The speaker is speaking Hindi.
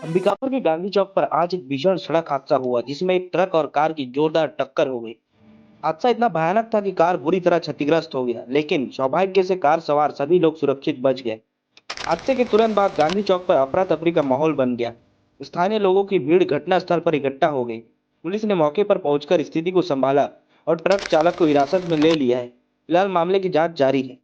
अंबिकापुर के गांधी चौक पर आज एक भीषण सड़क हादसा हुआ जिसमें एक ट्रक और कार की जोरदार टक्कर हो गई। हादसा इतना भयानक था कि कार बुरी तरह क्षतिग्रस्त हो गया, लेकिन सौभाग्य से कार सवार सभी लोग सुरक्षित बच गए। हादसे के तुरंत बाद गांधी चौक पर अफरा तफरी का माहौल बन गया। स्थानीय लोगों की भीड़ घटनास्थल पर इकट्ठा हो गई। पुलिस ने मौके पर पहुंचकर स्थिति को संभाला और ट्रक चालक को हिरासत में ले लिया है। फिलहाल मामले की जांच जारी है।